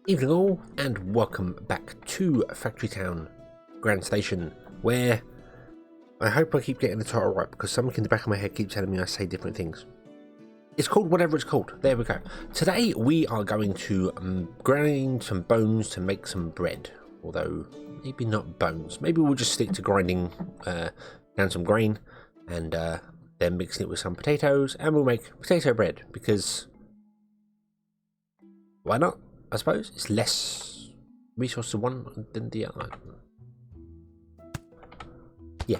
Evening all, and welcome back to Factory Town Grand Station, where I hope I keep getting the title right, because something in the back of my head keeps telling me I say different things. It's called whatever it's called. There we go. Today we are going to grind some bones to make some bread, although maybe not bones. Maybe we'll just stick to grinding down some grain and then mixing it with some potatoes, and we'll make potato bread, because why not? I suppose it's less resource to one than the other. Yeah,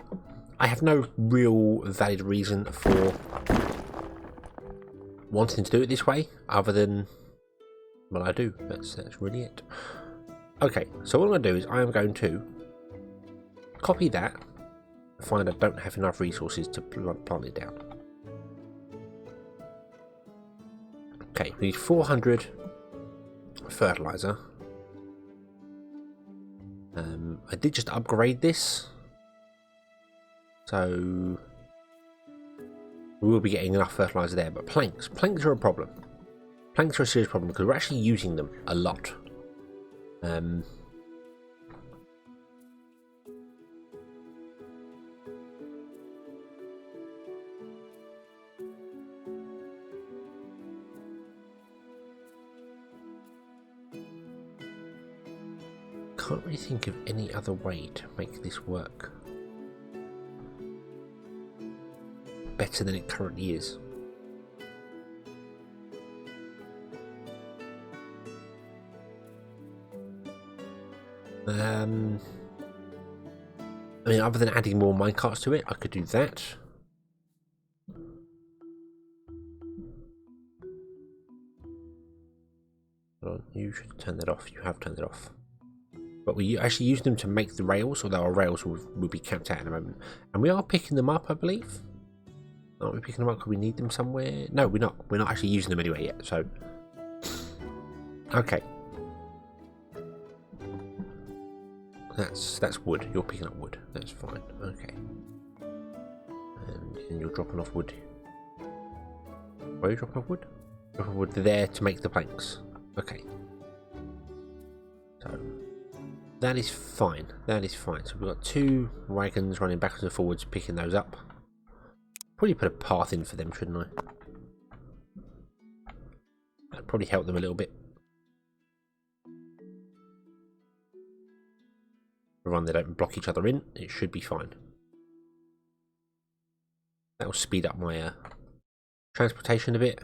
I have no real valid reason for wanting to do it this way, other than, well, I do. That's really it. Okay, so what I'm going to do is I am going to copy that, find I don't have enough resources to plant it down. Okay, we need 400 fertilizer. I did just upgrade this, so we will be getting enough fertilizer there. But planks are a problem. Planks are a serious problem because we're actually using them a lot. Can't really think of any other way to make this work better than it currently is. I mean, other than adding more minecarts to it, I could do that. Hold on, you should turn that off. You have turned it off. But we actually use them to make the rails, although our rails will be capped out in a moment. And we are picking them up, I believe. Aren't we picking them up because we need them somewhere? No, we're not. We're not actually using them anyway yet, so... Okay. That's wood. You're picking up wood. That's fine. Okay. And you're dropping off wood. Where are you dropping off wood? Dropping off wood there to make the planks. Okay. So... that is fine. That is fine. So we've got two wagons running backwards and forwards, picking those up. Probably put a path in for them, shouldn't I? That'd probably help them a little bit. Provided they don't block each other in, it should be fine. That will speed up my transportation a bit.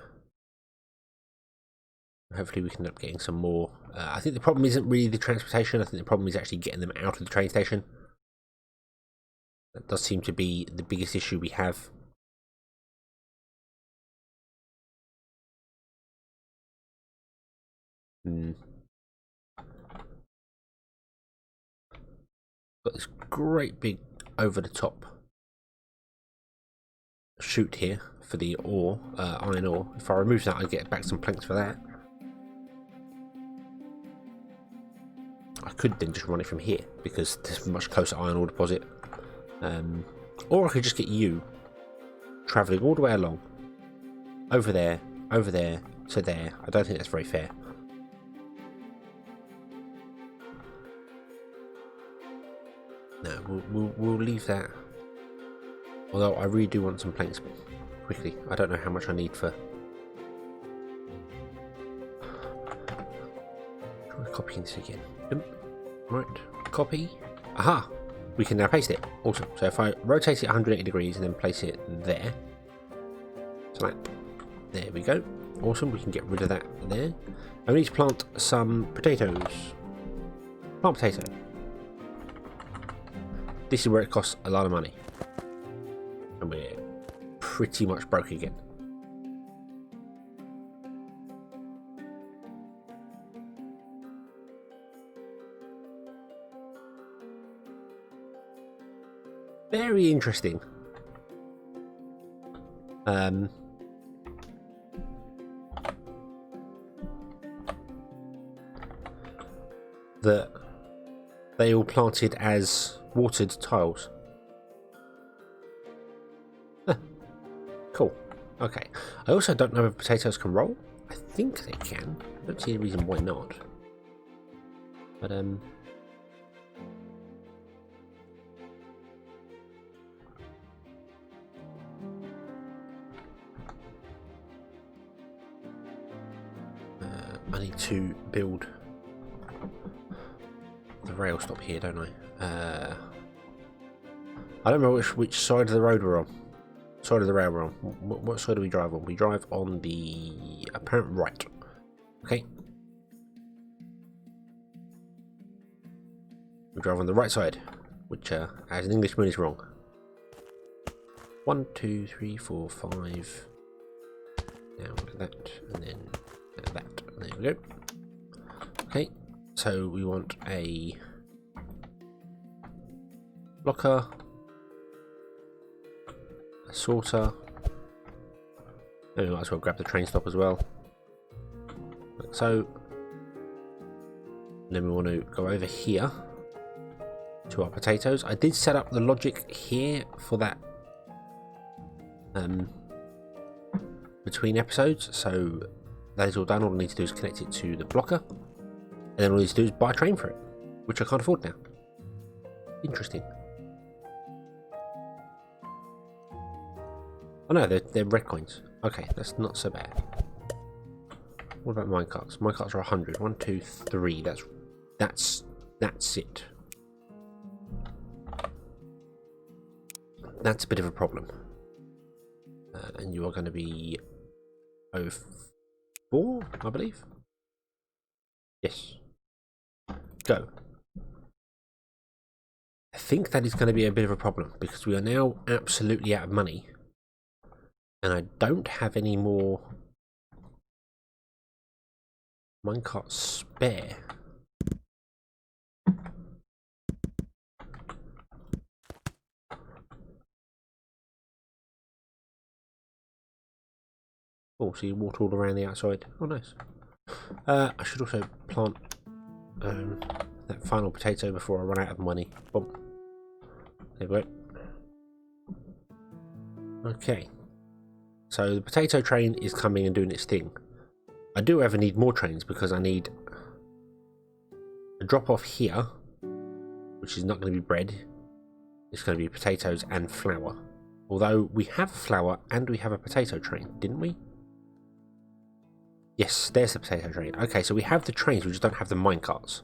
Hopefully we can end up getting some more. I think the problem isn't really the transportation. I think the problem is actually getting them out of the train station. That does seem to be the biggest issue we have. Got this great big over-the-top chute here for the ore, iron ore. If I remove that, I get back some planks for that. I could then just run it from here, because there's a much closer iron ore deposit. Or I could just get you travelling all the way along. Over there, to there. I don't think that's very fair. No, we'll leave that. Although I really do want some planks quickly. I don't know how much I need for... Try copying this again. Right, copy. Aha! We can now paste it. Awesome. So if I rotate it 180 degrees and then place it there. So there we go. Awesome, we can get rid of that there. And we need to plant some potatoes. Plant potato. This is where it costs a lot of money. And we're pretty much broke again. Very interesting. That they all planted as watered tiles. Huh. Cool. Okay. I also don't know if potatoes can roll. I think they can. I don't see any reason why not. But I need to build the rail stop here, don't I? I don't know which side of the road we're on. Side of the rail we're on. What side do we drive on? We drive on the apparent right. Okay. We drive on the right side, which as an Englishman is wrong. 1, 2, 3, 4, 5. Now that, and then that. There we go. Okay, so we want a blocker, a sorter. Then we might as well grab the train stop as well. Like so. And then we want to go over here to our potatoes. I did set up the logic here for that between episodes, so that is all done. All I need to do is connect it to the blocker, and then all I need to do is buy a train for it, which I can't afford now. Interesting. Oh no, they're red coins. Okay, that's not so bad. What about minecarts? Minecarts are 100. 1, 2, 3. That's it. That's a bit of a problem. And you are going to be 04, I believe. Yes. Go. I think that is going to be a bit of a problem because we are now absolutely out of money. And I don't have any more minecarts spare. Oh, so you water all around the outside. Oh, nice. I should also plant that final potato before I run out of money. Boom. There we go. Okay. So the potato train is coming and doing its thing. I do ever need more trains because I need a drop off here, which is not going to be bread. It's going to be potatoes and flour. Although we have flour and we have a potato train, didn't we? Yes, there's the potato train. Okay, so we have the trains, we just don't have the minecarts.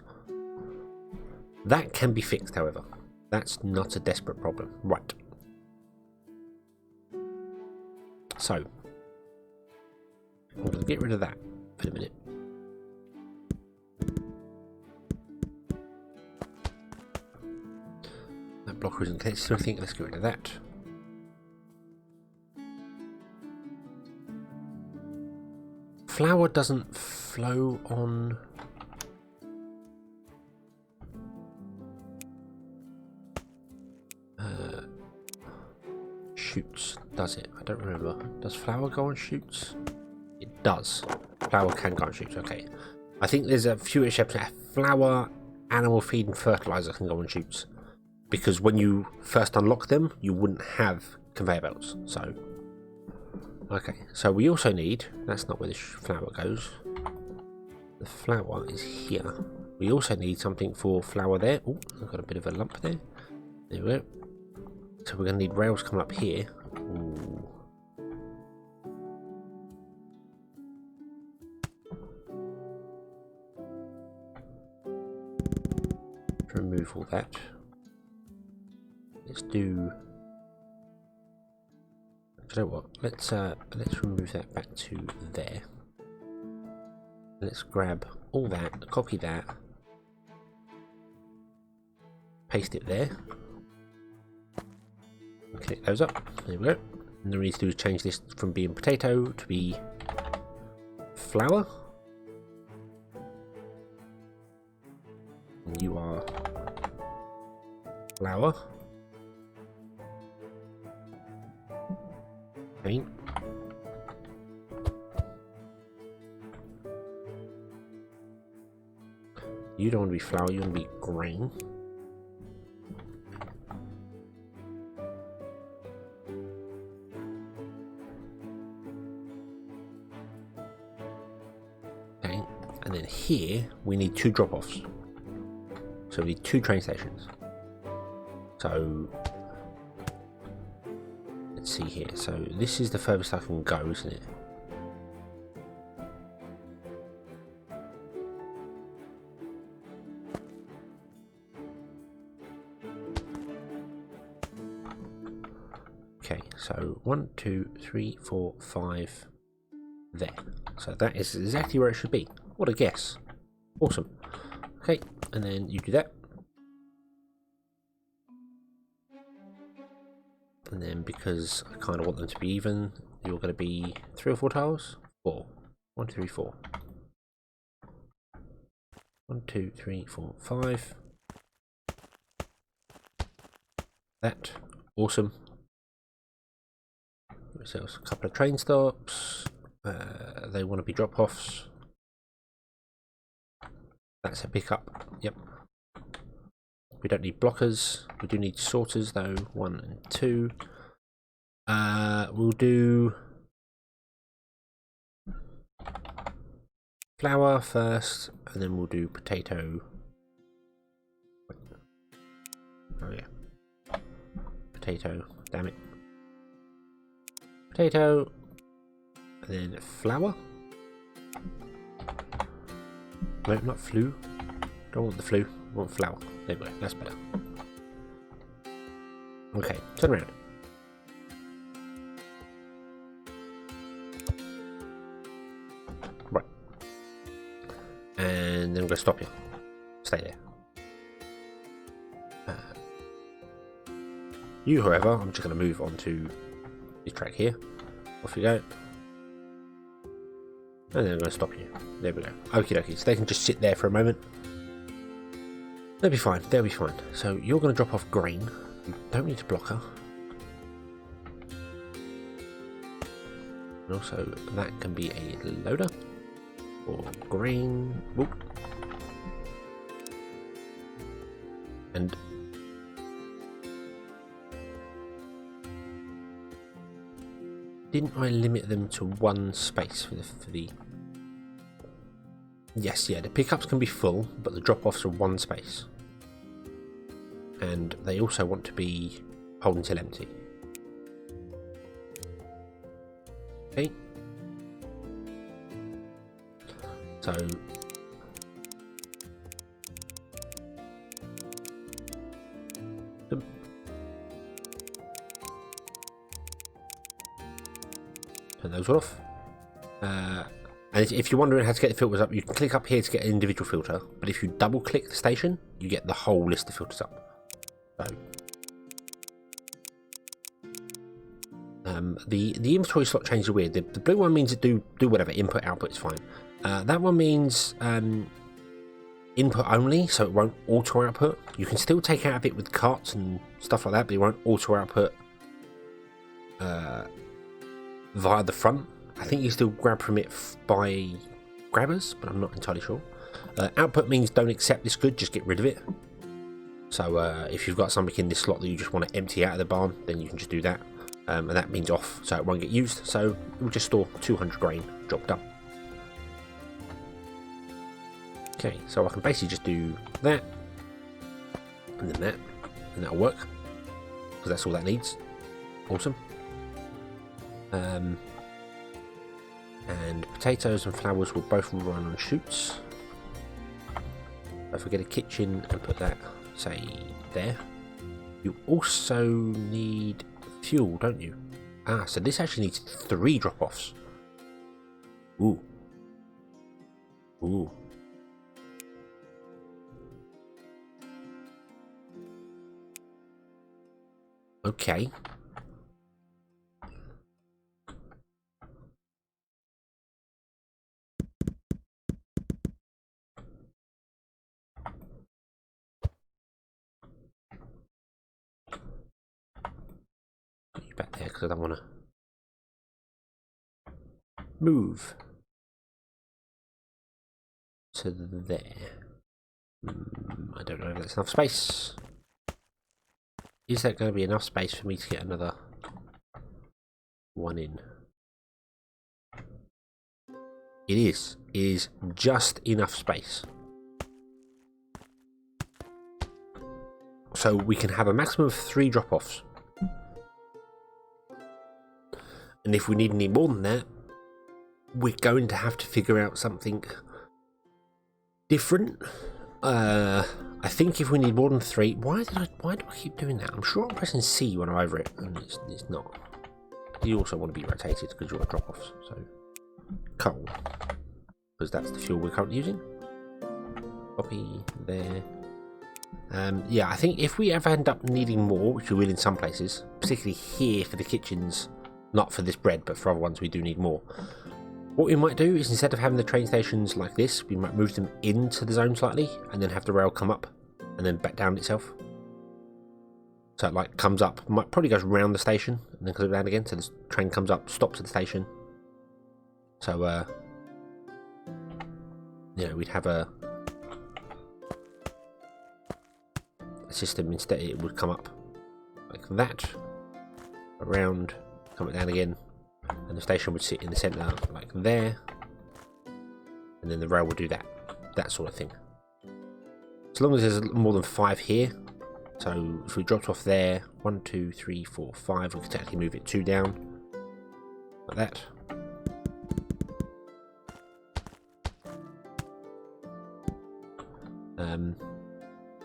That can be fixed, however. That's not a desperate problem. Right. So, I'm going to get rid of that for a minute. That blocker isn't connected to anything. Let's get rid of that. Flour doesn't flow on chutes, does it? I don't remember. Does flour go on chutes? It does. Flour can go on chutes, okay. I think there's a few exceptions. Flour, animal feed and fertilizer can go on chutes. Because when you first unlock them, you wouldn't have conveyor belts. So, okay. So we also need, that's not where the flour goes. The flour is here. We also need something for flour there. Oh, I've got a bit of a lump there. There we go. So we're going to need rails coming up here. Ooh. Remove all that. Let's do. Do you know what? Let's remove that back to there. Let's grab all that, copy that, paste it there. Connect those up. There we go. And then we need to do is change this from being potato to be flour. And you are flour. Okay. You don't want to be flour, you want to be grain. Okay, and then here we need 2 drop-offs. So we need 2 train stations. So let's see here. So this is the furthest I can go, isn't it? Okay, so 1, 2, 3, 4, 5 there. So that is exactly where it should be. What a guess. Awesome. Okay, and then you do that. And then because I kind of want them to be even, you're going to be 3 or 4 tiles? 4. 1, 2, 3, 4. 1, 2, 3, 4, 5. That. Awesome. So a couple of train stops. They want to be drop-offs. That's a pickup. Yep. We don't need blockers. We do need sorters though. 1 and 2. We'll do flour first, and then we'll do potato. Oh yeah. Potato. Damn it. Potato. And then flour. No, not flu. Don't want the flu. I want flour. There we go. That's better. Okay, turn around. Right. And then I'm going to stop you. Stay there. You, however, I'm just going to move on to this track here. Off you go. And then I'm going to stop you. There we go. Okie dokie. So they can just sit there for a moment. They'll be fine. They'll be fine. So you're going to drop off grain. You don't need to block her. And also, that can be a loader. Or grain. Whoop. And didn't I limit them to 1 space for the... Yes, yeah, the pickups can be full, but the drop-offs are 1 space. And they also want to be hold until empty. Okay. So turn those off. And if you're wondering how to get the filters up, you can click up here to get an individual filter, but if you double click the station, you get the whole list of filters up. So the inventory slot changes are weird. The blue one means it do whatever, input, output is fine. That one means input only, so it won't auto output. You can still take out of it with carts and stuff like that, but it won't auto output via the front. I think you still grab from it by grabbers, but I'm not entirely sure. Output means don't accept this good, just get rid of it. So if you've got something in this slot that you just want to empty out of the barn, then you can just do that. And that means off, so it won't get used. So we'll just store 200 grain, job done. Okay, so I can basically just do that, and then that, and that'll work, because that's all that needs. Awesome. And potatoes and flowers will both run on chutes. If I get a kitchen and put that, say, there. You also need fuel, don't you? Ah, so this actually needs 3 drop-offs. Ooh. Ooh. Okay. Put you back there because I don't want to move to there. I don't know if that's enough space. Is that going to be enough space for me to get another one in? It is. It is just enough space. So we can have a maximum of 3 drop-offs. And if we need any more than that, we're going to have to figure out something different. I think if we need more than 3, why do I keep doing that? I'm sure I'm pressing C when I'm over it, and it's not. You also want to be rotated because you're at drop-offs. So coal, because that's the fuel we're currently using. Copy there. Yeah, I think if we ever end up needing more, which we will in some places, particularly here for the kitchens, not for this bread, but for other ones we do need more. What we might do is, instead of having the train stations like this, we might move them into the zone slightly and then have the rail come up and then back down itself. So it like comes up, probably goes round the station and then comes down again. So the train comes up, stops at the station. So you know, we'd have a system. Instead it would come up like that, around, come down again, and the station would sit in the centre like there, and then the rail would do that sort of thing. As long as there's more than 5 here, so if we dropped off there, 1, 2, 3, 4, 5, we could technically move it 2 down like that.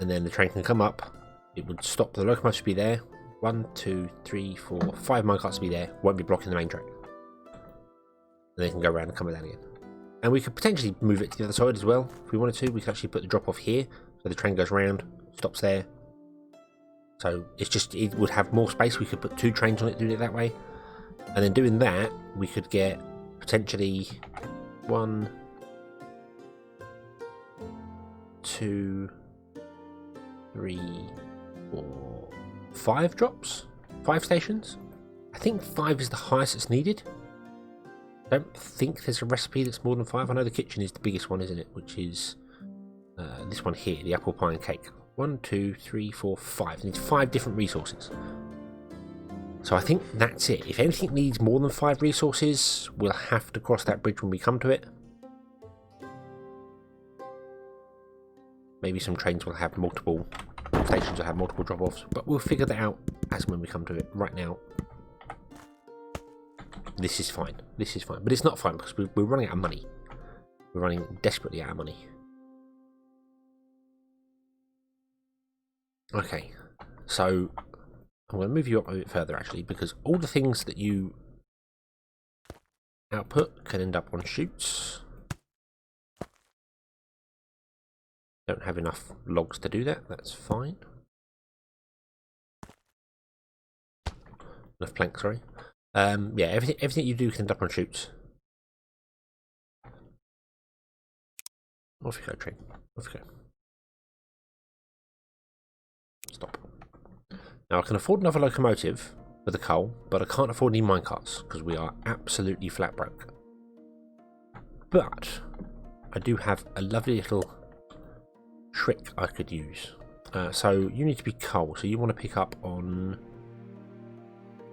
And then the train can come up, it would stop, the locomotive should be there, 1, 2, 3, 4, 5 minecarts to be there, won't be blocking the main track. And they can go around and come down again. And we could potentially move it to the other side as well. If we wanted to, we could actually put the drop off here, so the train goes round, stops there. So it's just, it would have more space, we could put 2 trains on it, doing it that way. And then doing that, we could get potentially 1, 2, 3, 4, 5 drops, 5 stations. I think 5 is the highest that's needed. I don't think there's a recipe that's more than 5. I know the kitchen is the biggest one, isn't it? Which is this one here, the apple pie and cake. 1, 2, 3, 4, 5. It needs 5 different resources. So I think that's it. If anything needs more than 5 resources, we'll have to cross that bridge when we come to it. Maybe some trains will have multiple, stations will have multiple drop-offs, but we'll figure that out as when we come to it. Right now, this is fine. This is fine. But it's not fine because we're running out of money. We're running desperately out of money. Okay, so I'm going to move you up a bit further actually, because all the things that you output can end up on chutes. Don't have enough logs to do that, that's fine. Enough planks, sorry. Yeah, everything you do can end up on chutes. Off you go, train. Off you go. Stop. Now I can afford another locomotive for the coal, but I can't afford any minecarts because we are absolutely flat broke. But I do have a lovely little trick I could use. So you need to be coal, so you want to pick up on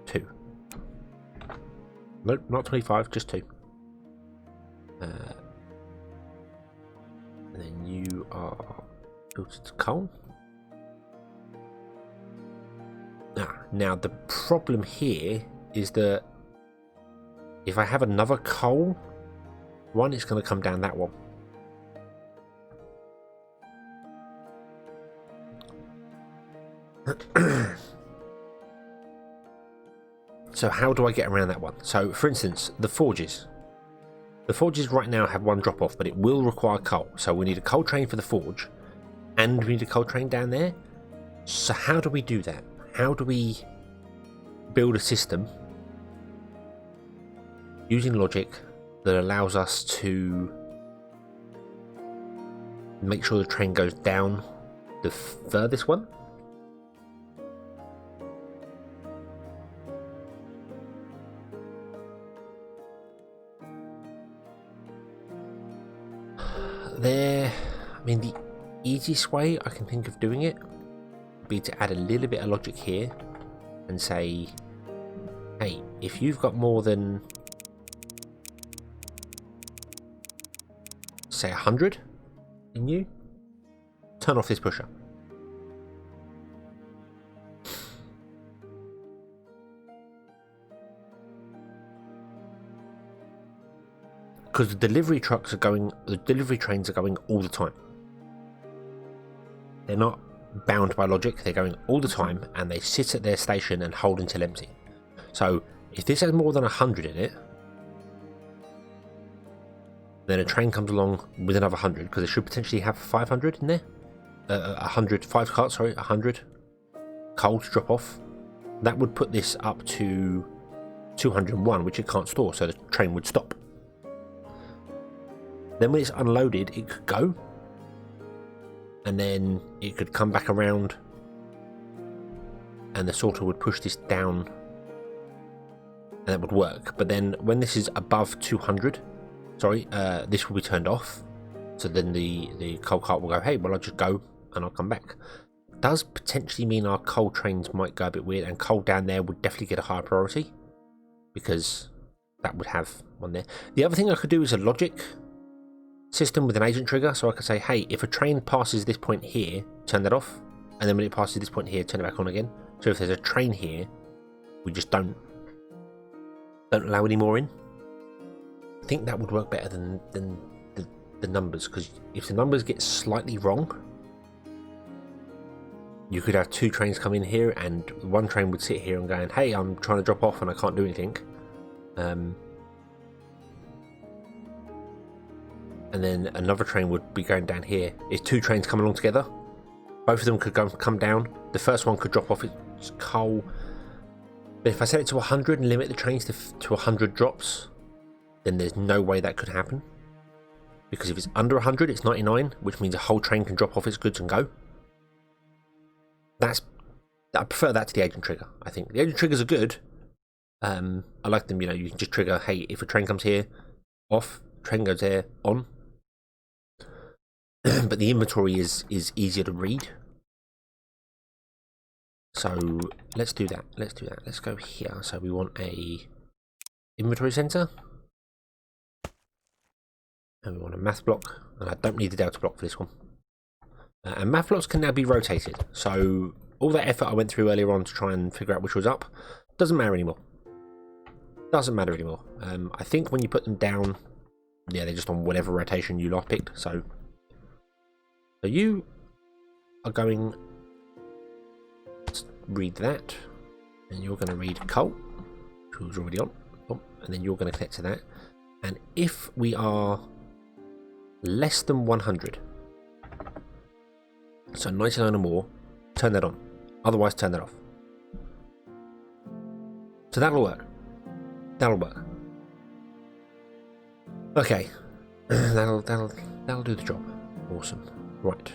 2. Nope, not 25, just 2. And then you are filtered to coal. Now the problem here is that if I have another coal one, it's going to come down that one. So how do I get around that one? So for instance, the forges. The forges right now have 1 drop off, but it will require coal. So we need a coal train for the forge, and we need a coal train down there. So how do we do that? How do we build a system using logic that allows us to make sure the train goes down the furthest one? I mean, the easiest way I can think of doing it would be to add a little bit of logic here and say, hey, if you've got more than, say, 100 in you, turn off this pusher. because the delivery trains are going all the time. They're not bound by logic, they're going all the time, and they sit at their station and hold until empty. So if this has more than 100 in it, then a train comes along with another 100, because it should potentially have 500 in there. 5 carts, sorry, 100 coal to drop off. That would put this up to 201, which it can't store, so the train would stop. Then when it's unloaded, it could go, and then it could come back around, and the sorter would push this down, and that would work. But then when this is above 200, this will be turned off. So then the coal cart will go, hey, well, I'll just go and I'll come back. Does potentially mean our coal trains might go a bit weird, and coal down there would definitely get a higher priority, because that would have one there. The other thing I could do is a logic system with an agent trigger, so I could say, hey, if a train passes this point here, turn that off, and then when it passes this point here, turn it back on again. So if there's a train here, we just don't allow any more in. I think that would work better than the numbers, because if the numbers get slightly wrong, you could have 2 trains come in here, and one train would sit here and going, hey, I'm trying to drop off and I can't do anything. And then another train would be going down here. If 2 trains come along together, both of them could come down. The first one could drop off its coal. But if I set it to 100 and limit the trains to 100 drops, then there's no way that could happen. Because if it's under 100, it's 99, which means a whole train can drop off its goods and go. I prefer that to the agent trigger. I think the agent triggers are good. I like them. You can just trigger, hey, if a train comes here, off. Train goes there, on. But the inventory is easier to read. So let's do that. Let's go here. So we want a inventory center, and we want a math block. And I don't need the delta block for this one. And math blocks can now be rotated. So all that effort I went through earlier on to try and figure out which was up doesn't matter anymore. I think when you put them down, yeah, they're just on whatever rotation you last picked. So you are going to read that, and you're going to read coal, which was already on, and then you're going to connect to that. And if we are less than 100, so 99 or more, turn that on. Otherwise, turn that off. So that'll work. Okay, that'll do the job. Awesome. Right.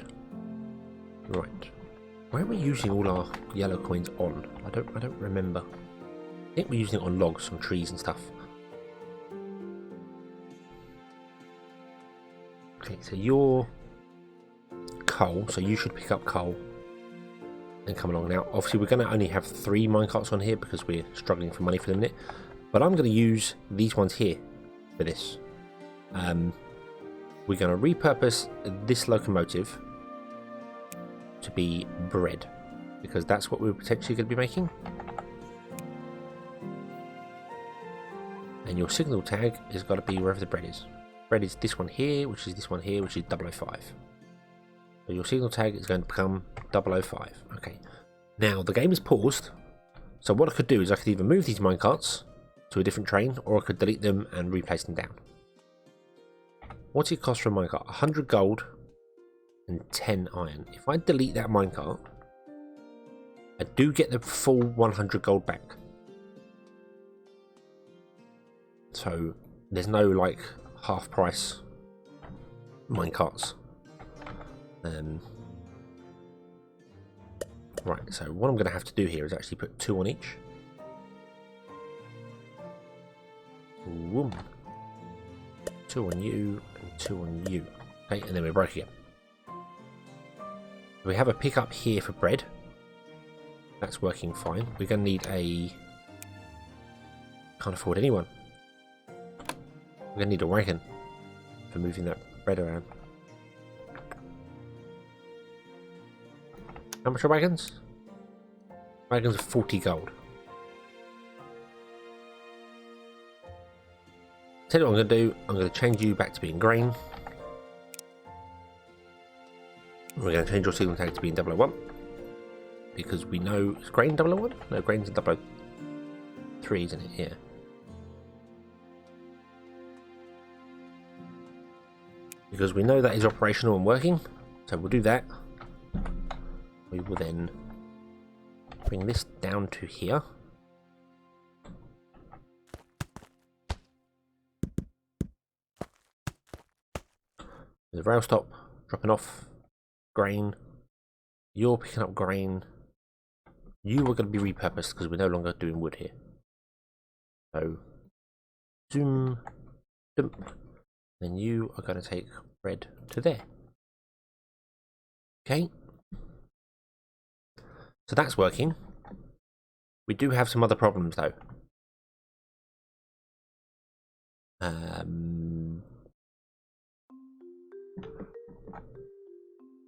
Why are we using all our yellow coins on? I don't remember. I think we're using it on logs, on trees and stuff. Okay, so you're coal, so you should pick up coal and come along. Now, obviously, we're going to only have 3 minecarts on here because we're struggling for money for the minute. But I'm going to use these ones here for this. We're going to repurpose this locomotive to be bread, because that's what we're potentially going to be making. And your signal tag has got to be wherever the bread is. Bread is this one here, which is this one here, which is 005. So your signal tag is going to become 005. Okay. Now the game is paused. So what I could do is I could either move these minecarts to a different train, or I could delete them and replace them down. What's it cost for a minecart? 100 gold and 10 iron. If I delete that minecart, I do get the full 100 gold back. So there's no like half price minecarts. Right, so what I'm going to have to do here is actually put 2 on each. Boom. 2 on you, and 2 on you. Okay, and then we break again. We have a pickup here for bread. That's working fine. We're going to need a... Can't afford anyone. We're going to need a wagon for moving that bread around. How much are wagons? Wagons are 40 gold. tell you what I'm going to do. I'm going to change you back to being grain. We're going to change your signal tag to being 001. Because we know... Is grain 001? No, grain's 003, isn't it? Yeah. Because we know that is operational and working. So we'll do that. We will then bring this down to here. The rail stop, dropping off grain. You're picking up grain. You are going to be repurposed because we're no longer doing wood here. So, zoom, dump. Then you are going to take bread to there. Okay. So that's working. We do have some other problems though.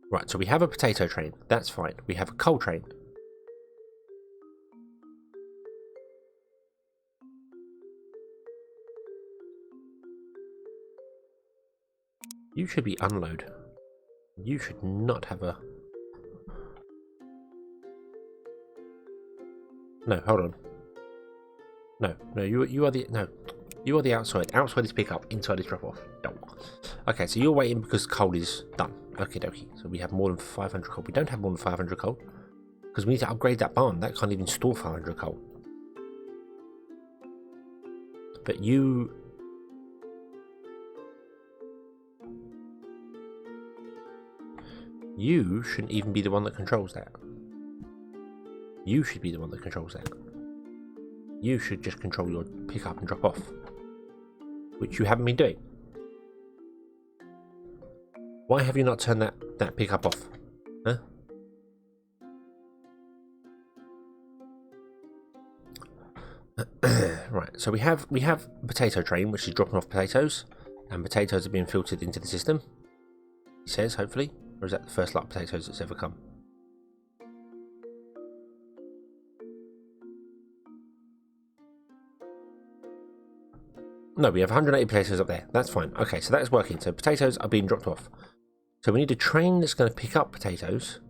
Right, so we have a potato train. That's fine. We have a coal train. You should be unload. You should not have a... No, hold on. No, you are the... No. You are the outside. Outside is pick up, inside is drop off. No. Okay, so you're waiting because coal is done. Okay, dokie. So we have more than 500 coal. We don't have more than 500 coal. Because we need to upgrade that barn. That can't even store 500 coal. But you... You shouldn't even be the one that controls that. You should be the one that controls that. You should just control your pick up and drop off. Which you haven't been doing. Why have you not turned that pick up off? Huh? Right, so we have potato train which is dropping off potatoes, and potatoes are being filtered into the system. He says, hopefully. Or is that the first lot of potatoes that's ever come? No, we have 180 potatoes up there. That's fine. Okay, so that's working. So potatoes are being dropped off. So we need a train that's going to pick up potatoes.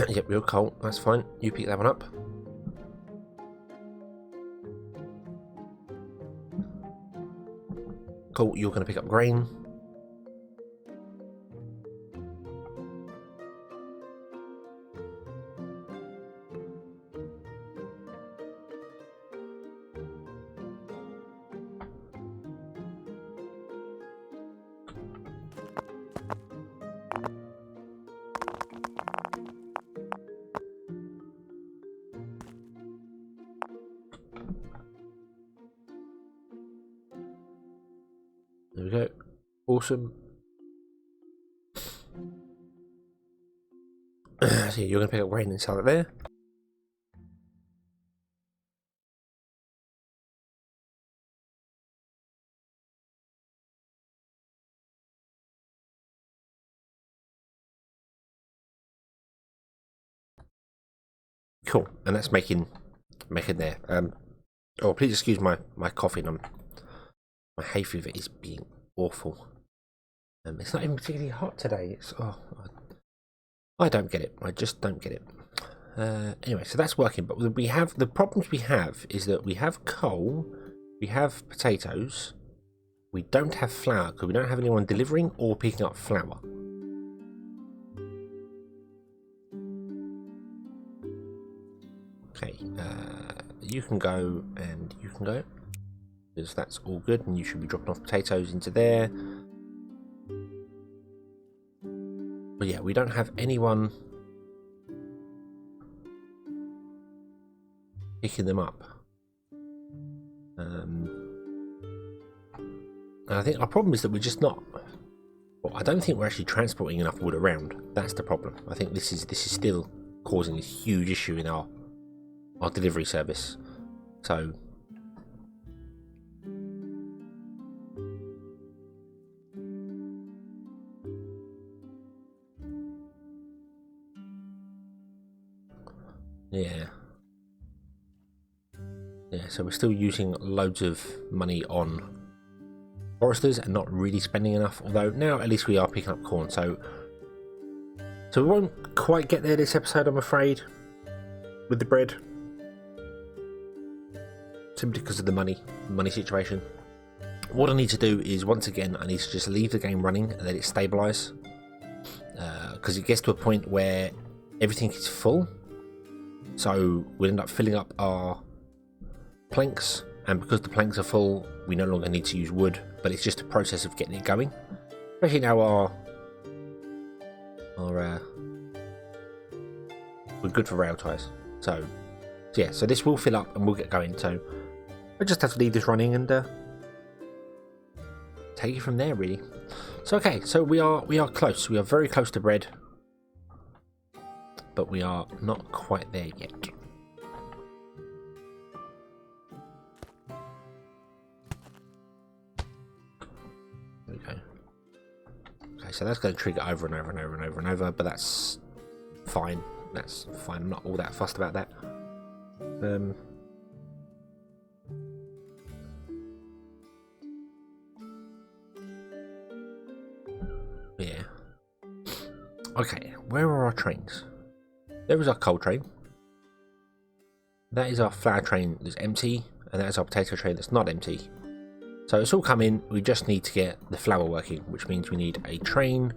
Yep, real coal. That's fine. You pick that one up. Cool, you're going to pick up grain. There we go. Awesome. So you're going to pick up grain and sell it there. Cool, and that's making there. Oh, please excuse my coughing. My hay fever is being awful. It's not even particularly hot today. It's I don't get it. I just don't get it. Anyway, so that's working. But we have the problems we have is that we have coal, we have potatoes, we don't have flour because we don't have anyone delivering or picking up flour. Okay, you can go and you can go because that's all good, and you should be dropping off potatoes into there. But yeah, we don't have anyone picking them up. And I think our problem is that we're just not. Well, I don't think we're actually transporting enough wood around. That's the problem. I think this is still causing a huge issue in our delivery service. So Yeah. Yeah, so we're still using loads of money on foresters and not really spending enough, although now at least we are picking up corn, so we won't quite get there this episode, I'm afraid, with the bread, simply because of the money situation. What I need to do is, once again, I need to just leave the game running and let it stabilize, because it gets to a point where everything is full, so we'll end up filling up our planks, and because the planks are full we no longer need to use wood, but it's just a process of getting it going, especially now we're good for rail ties, so yeah, so this will fill up and we'll get going, so I just have to leave this running and take it from there, really. So okay, so we are close, we are very close to bread, but we are not quite there yet. Okay, so that's going to trigger over and over and over and over and over, but that's fine. That's fine. I'm not all that fussed about that. Yeah. Okay, where are our trains? There is our coal train. That is our flour train that's empty, and that is our potato train that's not empty. So it's all coming, we just need to get the flour working, which means we need a train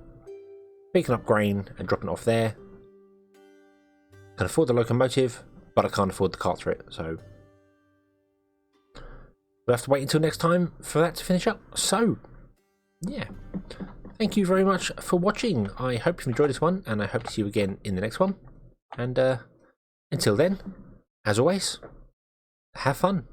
picking up grain and dropping it off there. Can afford the locomotive, but I can't afford the cart for it, so we'll have to wait until next time for that to finish up. So, yeah. Thank you very much for watching. I hope you've enjoyed this one, and I hope to see you again in the next one. And until then, as always, have fun.